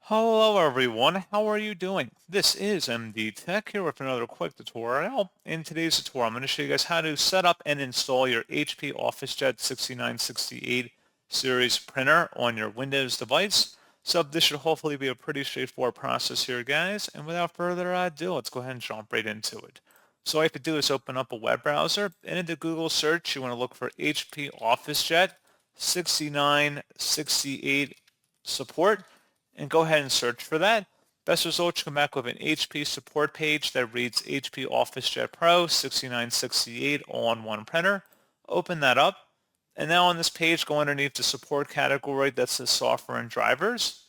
Hello everyone, how are you doing? This is MD Tech here with another quick tutorial. In today's tutorial, I'm going to show you guys how to set up and install your HP OfficeJet 6968 series printer on your Windows device. So this should hopefully be a pretty straightforward process here, guys. And without further ado, let's go ahead and jump right into it. So all you have to do is open up a web browser, and in the Google search, you want to look for HP OfficeJet 6968 support and go ahead and search for that. Best results come back with an HP support page that reads HP OfficeJet Pro 6968 all-in-one printer. Open that up, and now on this page, go underneath the support category that says software and drivers,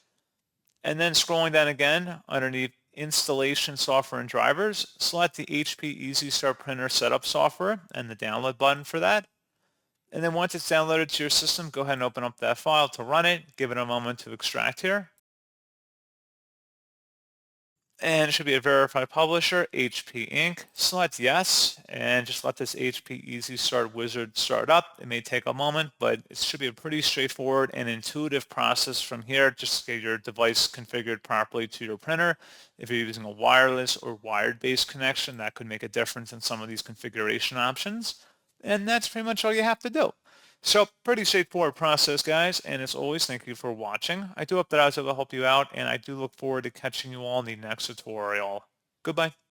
and then scrolling down again underneath installation software and drivers, select the HP Easy Start Printer Setup software and the download button for that. And then once it's downloaded to your system, go ahead and open up that file to run it. Give it a moment to extract here. And it should be a verified publisher, HP Inc. Select yes, and just let this HP Easy Start wizard start up. It may take a moment, but it should be a pretty straightforward and intuitive process from here. Just get your device configured properly to your printer. If you're using a wireless or wired-based connection, that could make a difference in some of these configuration options. And that's pretty much all you have to do. So pretty straightforward process, guys. And as always, thank you for watching. I do hope that I was able to help you out, and I do look forward to catching you all in the next tutorial. Goodbye.